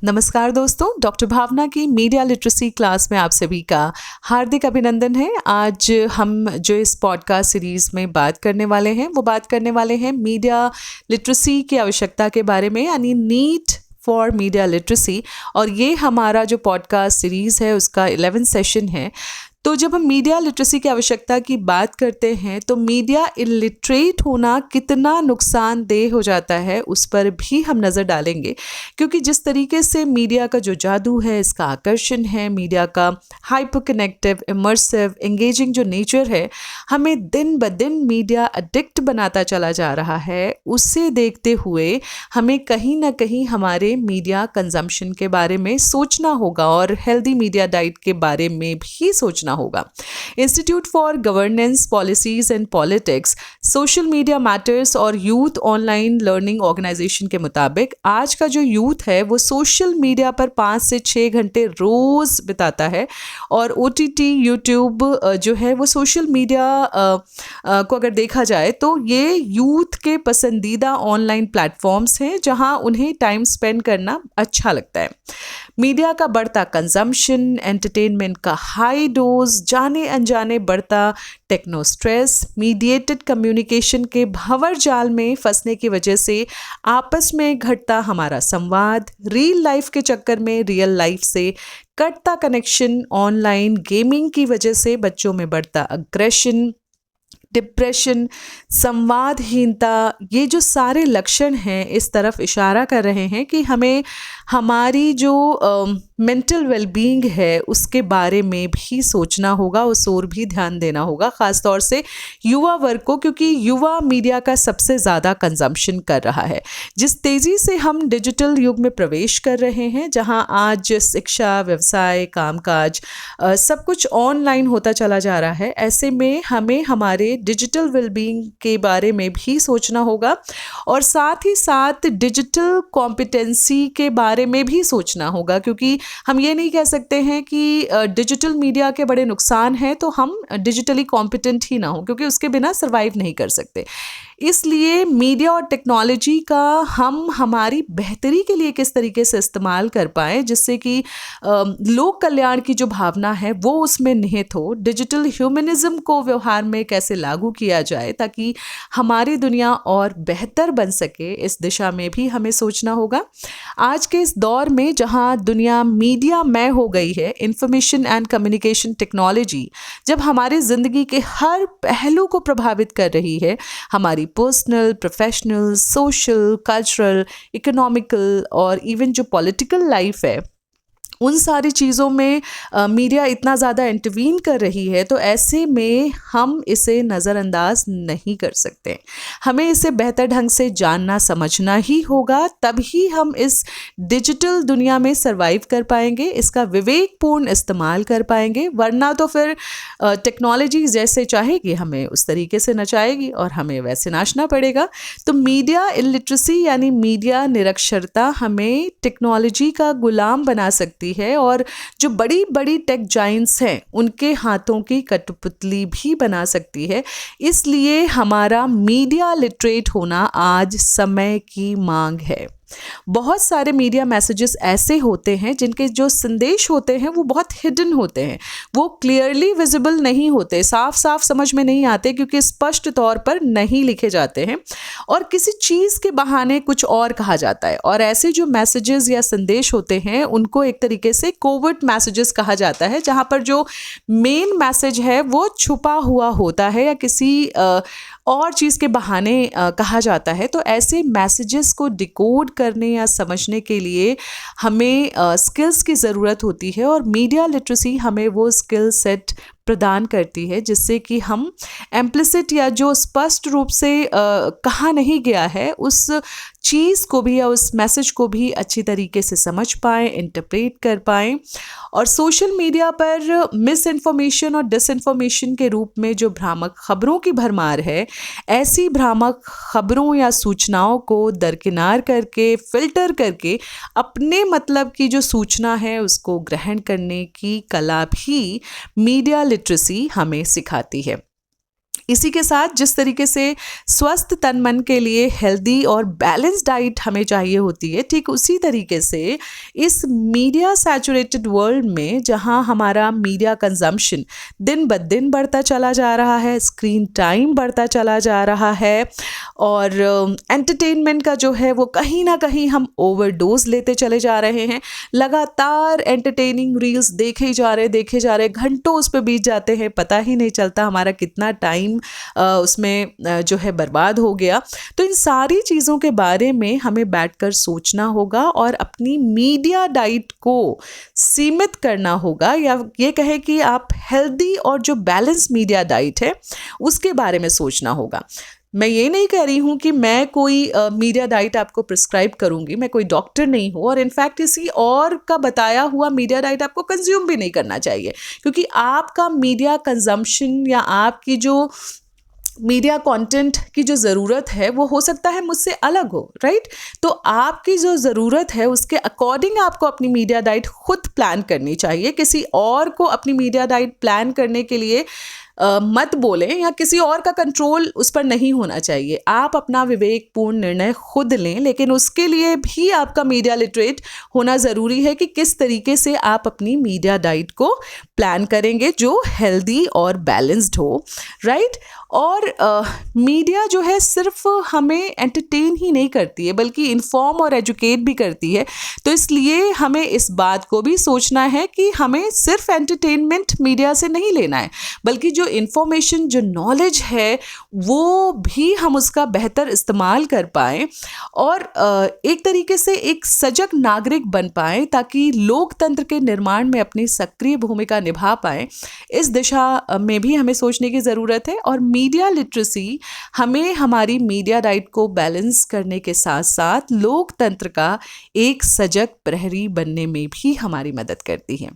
नमस्कार दोस्तों, डॉक्टर भावना की मीडिया लिटरेसी क्लास में आप सभी का हार्दिक अभिनंदन है। आज हम जो इस पॉडकास्ट सीरीज़ में बात करने वाले हैं मीडिया लिटरेसी की आवश्यकता के बारे में, यानी नीड फॉर मीडिया लिटरेसी। और ये हमारा जो पॉडकास्ट सीरीज़ है उसका 11 सेशन है। तो जब हम मीडिया लिटरेसी की आवश्यकता की बात करते हैं तो मीडिया इलिटरेट होना कितना नुकसानदेह हो जाता है उस पर भी हम नज़र डालेंगे, क्योंकि जिस तरीके से मीडिया का जो जादू है, इसका आकर्षण है, मीडिया का हाइपर कनेक्टिव, इमर्सिव, एंगेजिंग जो नेचर है, हमें दिन ब दिन मीडिया एडिक्ट बनाता चला जा रहा है। उससे देखते हुए हमें कहीं ना कहीं हमारे मीडिया कंजम्पशन के बारे में सोचना होगा और हेल्दी मीडिया डाइट के बारे में भी सोचना होगा। Institute for governance policies and politics, social media matters और यूथ ऑनलाइन लर्निंग ऑर्गेनाइजेशन के मुताबिक आज का जो यूथ है वो सोशल मीडिया पर 5 से 6 घंटे रोज बिताता है। और OTT, यूट्यूब जो है वो सोशल मीडिया को अगर देखा जाए तो ये यूथ के पसंदीदा ऑनलाइन प्लेटफॉर्म्स हैं जहां उन्हें टाइम स्पेंड करना अच्छा लगता है। मीडिया का बढ़ता कंजम्पशन, एंटरटेनमेंट का हाई डोज, जाने अनजाने बढ़ता टेक्नो स्ट्रेस, मीडिएटेड कम्युनिकेशन के भंवर जाल में फंसने की वजह से आपस में घटता हमारा संवाद, रियल लाइफ के चक्कर में रियल लाइफ से कटता कनेक्शन, ऑनलाइन गेमिंग की वजह से बच्चों में बढ़ता अग्रेशन, डिप्रेशन, संवादहीनता, ये जो सारे लक्षण हैं इस तरफ इशारा कर रहे हैं कि हमें हमारी जो मेंटल वेलबींग है उसके बारे में भी सोचना होगा, उस ओर भी ध्यान देना होगा, ख़ास तौर से युवा वर्ग को, क्योंकि युवा मीडिया का सबसे ज़्यादा कंजम्पशन कर रहा है। जिस तेज़ी से हम डिजिटल युग में प्रवेश कर रहे हैं, जहां आज शिक्षा, व्यवसाय, कामकाज सब कुछ ऑनलाइन होता चला जा रहा है, ऐसे में हमें हमारे डिजिटल वेलबींग के बारे में भी सोचना होगा और साथ ही साथ डिजिटल कॉम्पिटेंसी के बारे में भी सोचना होगा, क्योंकि हम ये नहीं कह सकते हैं कि डिजिटल मीडिया के बड़े नुकसान हैं तो हम डिजिटली कॉम्पिटेंट ही ना हो, क्योंकि उसके बिना सर्वाइव नहीं कर सकते। इसलिए मीडिया और टेक्नोलॉजी का हम हमारी बेहतरी के लिए किस तरीके से इस्तेमाल कर पाएँ, जिससे कि लोक कल्याण की जो भावना है वो उसमें निहित हो। डिजिटल ह्यूमनिज्म को व्यवहार में कैसे लागू किया जाए ताकि हमारी दुनिया और बेहतर बन सके, इस दिशा में भी हमें सोचना होगा। आज के इस दौर में जहां दुनिया मीडियामय हो गई है, इंफॉर्मेशन एंड कम्युनिकेशन टेक्नोलॉजी जब हमारी ज़िंदगी के हर पहलू को प्रभावित कर रही है, हमारी personal, professional, social, cultural, economical और इवन जो पॉलिटिकल लाइफ है, उन सारी चीज़ों में मीडिया इतना ज़्यादा इंटरवीन कर रही है, तो ऐसे में हम इसे नज़रअंदाज नहीं कर सकते। हमें इसे बेहतर ढंग से जानना समझना ही होगा, तभी हम इस डिजिटल दुनिया में सरवाइव कर पाएंगे, इसका विवेकपूर्ण इस्तेमाल कर पाएंगे। वरना तो फिर टेक्नोलॉजी जैसे चाहेगी हमें उस तरीके से नचाएगी और हमें वैसे नाचना पड़ेगा। तो मीडिया इलिटरेसी यानी मीडिया निरक्षरता हमें टेक्नोलॉजी का गुलाम बना सकती है और जो बड़ी बड़ी टेक जाइंट्स हैं उनके हाथों की कठपुतली भी बना सकती है। इसलिए हमारा मीडिया लिटरेट होना आज समय की मांग है। बहुत सारे मीडिया मैसेजेस ऐसे होते हैं जिनके जो संदेश होते हैं वो बहुत हिडन होते हैं, वो क्लियरली विजिबल नहीं होते, साफ साफ समझ में नहीं आते क्योंकि स्पष्ट तौर पर नहीं लिखे जाते हैं और किसी चीज़ के बहाने कुछ और कहा जाता है। और ऐसे जो मैसेजेस या संदेश होते हैं उनको एक तरीके से कोवर्ट मैसेजेस कहा जाता है, जहाँ पर जो मेन मैसेज है वो छुपा हुआ होता है या किसी और चीज़ के बहाने कहा जाता है। तो ऐसे मैसेजेस को डिकोड करने या समझने के लिए हमें स्किल्स की ज़रूरत होती है और मीडिया लिटरेसी हमें वो स्किल सेट प्रदान करती है, जिससे कि हम इम्प्लिसिट या जो स्पष्ट रूप से कहा नहीं गया है उस चीज़ को भी या उस मैसेज को भी अच्छी तरीके से समझ पाएँ, इंटरप्रेट कर पाएँ। और सोशल मीडिया पर मिस इन्फॉर्मेशन और डिसइन्फॉर्मेशन के रूप में जो भ्रामक खबरों की भरमार है, ऐसी भ्रामक खबरों या सूचनाओं को दरकिनार करके, फिल्टर करके अपने मतलब की जो सूचना है उसको ग्रहण करने की कला भी मीडिया लिटरेसी हमें सिखाती है। इसी के साथ जिस तरीके से स्वस्थ तन मन के लिए हेल्दी और बैलेंस डाइट हमें चाहिए होती है, ठीक उसी तरीके से इस मीडिया सैचुरेटेड वर्ल्ड में जहां हमारा मीडिया कंजम्पशन दिन ब दिन बढ़ता चला जा रहा है, स्क्रीन टाइम बढ़ता चला जा रहा है और एंटरटेनमेंट का जो है वो कहीं ना कहीं हम ओवरडोज लेते चले जा रहे हैं। लगातार एंटरटेनिंग रील्स देखे जा रहे घंटों उस पर बीत जाते हैं, पता ही नहीं चलता हमारा कितना टाइम उसमें जो है बर्बाद हो गया। तो इन सारी चीज़ों के बारे में हमें बैठकर सोचना होगा और अपनी मीडिया डाइट को सीमित करना होगा, या ये कहें कि आप हेल्दी और जो बैलेंस मीडिया डाइट है उसके बारे में सोचना होगा। मैं ये नहीं कह रही हूँ कि मैं कोई मीडिया डाइट आपको प्रिस्क्राइब करूँगी, मैं कोई डॉक्टर नहीं हूँ और इनफैक्ट किसी और का बताया हुआ मीडिया डाइट आपको कंज्यूम भी नहीं करना चाहिए, क्योंकि आपका मीडिया कंजम्पशन या आपकी जो मीडिया कंटेंट की जो ज़रूरत है वो हो सकता है मुझसे अलग हो, राइट। तो आपकी जो ज़रूरत है उसके अकॉर्डिंग आपको अपनी मीडिया डाइट खुद प्लान करनी चाहिए। किसी और को अपनी मीडिया डाइट प्लान करने के लिए मत बोलें या किसी और का कंट्रोल उस पर नहीं होना चाहिए। आप अपना विवेकपूर्ण निर्णय खुद लें, लेकिन उसके लिए भी आपका मीडिया लिटरेट होना ज़रूरी है कि किस तरीके से आप अपनी मीडिया डाइट को प्लान करेंगे जो हेल्दी और बैलेंस्ड हो, राइट। और मीडिया जो है सिर्फ हमें एंटरटेन ही नहीं करती है बल्कि इन्फॉर्म और एजुकेट भी करती है। तो इसलिए हमें इस बात को भी सोचना है कि हमें सिर्फ एंटरटेनमेंट मीडिया से नहीं लेना है, बल्कि जो इन्फॉर्मेशन, जो नॉलेज है वो भी हम उसका बेहतर इस्तेमाल कर पाएँ और एक तरीके से एक सजग नागरिक बन पाएँ ताकि लोकतंत्र के निर्माण में अपनी सक्रिय भूमिका निभा पाएँ। इस दिशा में भी हमें सोचने की ज़रूरत है और मीडिया लिटरेसी हमें हमारी मीडिया डाइट को बैलेंस करने के साथ साथ लोकतंत्र का एक सजग प्रहरी बनने में भी हमारी मदद करती है।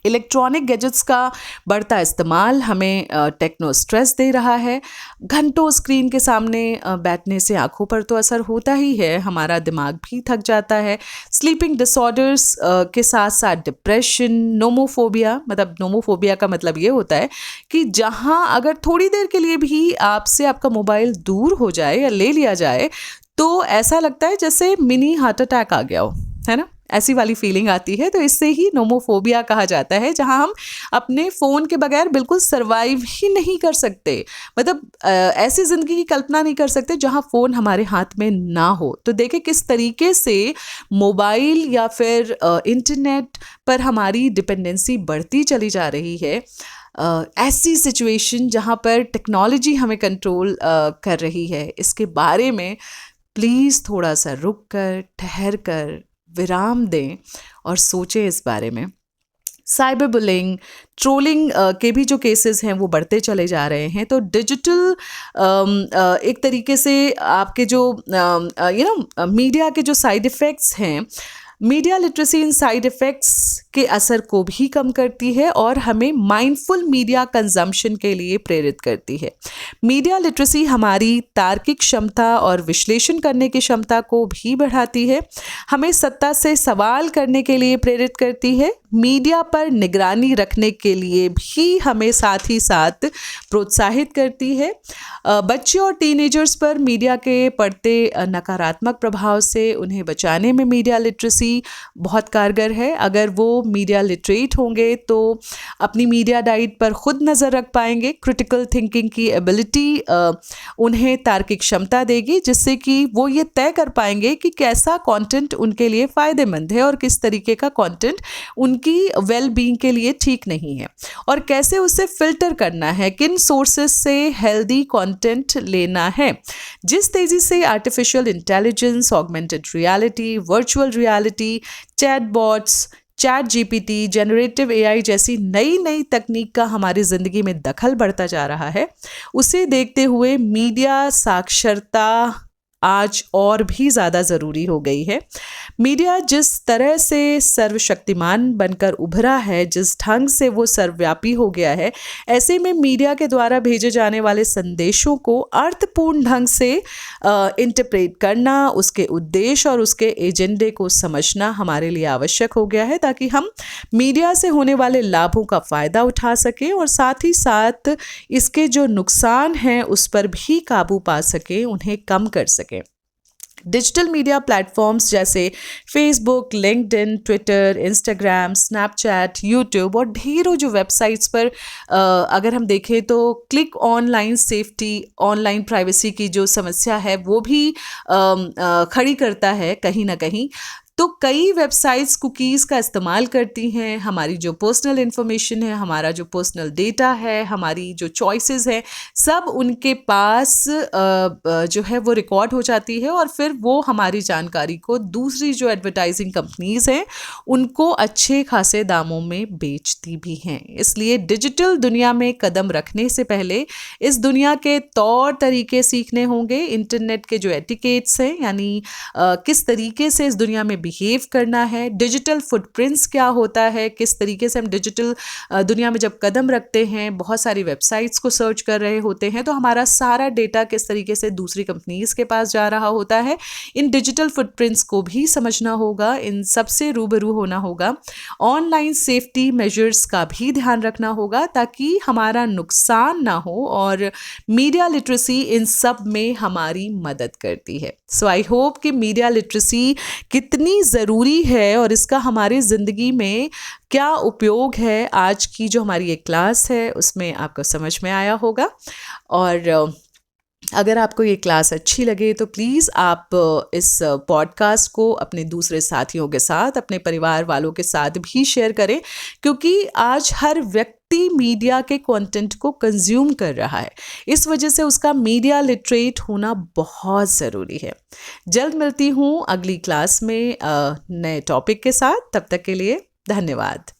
इलेक्ट्रॉनिक गैजेट्स का बढ़ता इस्तेमाल हमें टेक्नो स्ट्रेस दे रहा है। घंटों स्क्रीन के सामने बैठने से आंखों पर तो असर होता ही है, हमारा दिमाग भी थक जाता है। स्लीपिंग डिसऑर्डर्स के साथ साथ डिप्रेशन, नोमोफोबिया, मतलब नोमोफोबिया का मतलब ये होता है कि जहां अगर थोड़ी देर के लिए भी आपसे आपका मोबाइल दूर हो जाए या ले लिया जाए तो ऐसा लगता है जैसे मिनी हार्ट अटैक आ गया हो, है ना, ऐसी वाली फीलिंग आती है। तो इससे ही नोमोफोबिया कहा जाता है, जहां हम अपने फ़ोन के बगैर बिल्कुल सर्वाइव ही नहीं कर सकते, मतलब ऐसी ज़िंदगी की कल्पना नहीं कर सकते जहां फ़ोन हमारे हाथ में ना हो। तो देखें किस तरीके से मोबाइल या फिर इंटरनेट पर हमारी डिपेंडेंसी बढ़ती चली जा रही है। ऐसी सिचुएशन जहाँ पर टेक्नोलॉजी हमें कंट्रोल कर रही है, इसके बारे में प्लीज़ थोड़ा सा रुक कर, ठहर कर, विराम दें और सोचें इस बारे में। साइबर बुलिंग, ट्रोलिंग के भी जो केसेस हैं वो बढ़ते चले जा रहे हैं। तो डिजिटल एक तरीके से आपके जो मीडिया के जो साइड इफ़ेक्ट्स हैं, मीडिया लिटरेसी इन साइड इफ़ेक्ट्स के असर को भी कम करती है और हमें माइंडफुल मीडिया कंजम्पशन के लिए प्रेरित करती है। मीडिया लिटरेसी हमारी तार्किक क्षमता और विश्लेषण करने की क्षमता को भी बढ़ाती है, हमें सत्ता से सवाल करने के लिए प्रेरित करती है, मीडिया पर निगरानी रखने के लिए भी हमें साथ ही साथ प्रोत्साहित करती है। बच्चे और टीनेजर्स पर मीडिया के पड़ते नकारात्मक प्रभाव से उन्हें बचाने में मीडिया लिटरेसी बहुत कारगर है। अगर वो मीडिया लिटरेट होंगे तो अपनी मीडिया डाइट पर खुद नज़र रख पाएंगे। क्रिटिकल थिंकिंग की एबिलिटी उन्हें तार्किक क्षमता देगी, जिससे कि वो ये तय कर पाएंगे कि कैसा कंटेंट उनके लिए फ़ायदेमंद है और किस तरीके का कंटेंट उनकी वेल बीइंग के लिए ठीक नहीं है, और कैसे उसे फिल्टर करना है, किन सोर्सेस से हेल्दी कंटेंट लेना है। जिस तेज़ी से artificial intelligence, augmented reality, virtual reality, chatbots, chat GPT, generative AI जैसी नई नई तकनीक का हमारी ज़िंदगी में दखल बढ़ता जा रहा है, उसे देखते हुए मीडिया साक्षरता आज और भी ज़्यादा ज़रूरी हो गई है। मीडिया जिस तरह से सर्वशक्तिमान बनकर उभरा है, जिस ढंग से वो सर्वव्यापी हो गया है, ऐसे में मीडिया के द्वारा भेजे जाने वाले संदेशों को अर्थपूर्ण ढंग से इंटरप्रेट करना, उसके उद्देश्य और उसके एजेंडे को समझना हमारे लिए आवश्यक हो गया है, ताकि हम मीडिया से होने वाले लाभों का फ़ायदा उठा सकें और साथ ही साथ इसके जो नुकसान हैं उस पर भी काबू पा सकें, उन्हें कम कर सकें। डिजिटल मीडिया प्लेटफॉर्म्स जैसे Facebook, LinkedIn, Twitter, Instagram, Snapchat, YouTube और ढेरों जो वेबसाइट्स पर अगर हम देखें तो click online safety, online privacy की जो समस्या है वो भी खड़ी करता है कहीं ना कहीं। तो कई वेबसाइट्स कुकीज़ का इस्तेमाल करती हैं, हमारी जो पर्सनल इन्फॉर्मेशन है, हमारा जो पर्सनल डेटा है, हमारी जो चॉइसेस हैं, सब उनके पास जो है वो रिकॉर्ड हो जाती है और फिर वो हमारी जानकारी को दूसरी जो एडवर्टाइजिंग कंपनीज़ हैं उनको अच्छे खासे दामों में बेचती भी हैं। इसलिए डिजिटल दुनिया में कदम रखने से पहले इस दुनिया के तौर तरीके सीखने होंगे, इंटरनेट के जो एटिकेट्स हैं, यानी किस तरीके से इस दुनिया में बिहेव करना है, डिजिटल फुटप्रिंट्स क्या होता है, किस तरीके से हम डिजिटल दुनिया में जब कदम रखते हैं, बहुत सारी वेबसाइट्स को सर्च कर रहे होते हैं तो हमारा सारा डेटा किस तरीके से दूसरी कंपनीज के पास जा रहा होता है। इन डिजिटल फुटप्रिंट्स को भी समझना होगा, इन सबसे रूबरू होना होगा। ऑनलाइन सेफ्टी मेजर्स का भी ध्यान रखना होगा ताकि हमारा नुकसान ना हो, और मीडिया लिटरेसी इन सब में हमारी मदद करती है। सो आई होप कि मीडिया लिटरेसी कितनी ज़रूरी है और इसका हमारी ज़िंदगी में क्या उपयोग है, आज की जो हमारी एक क्लास है उसमें आपको समझ में आया होगा। और अगर आपको ये क्लास अच्छी लगे तो प्लीज़ आप इस पॉडकास्ट को अपने दूसरे साथियों के साथ, अपने परिवार वालों के साथ भी शेयर करें, क्योंकि आज हर व्यक्ति मीडिया के कंटेंट को कंज्यूम कर रहा है। इस वजह से उसका मीडिया लिटरेट होना बहुत ज़रूरी है। जल्द मिलती हूँ अगली क्लास में नए टॉपिक के साथ। तब तक के लिए धन्यवाद।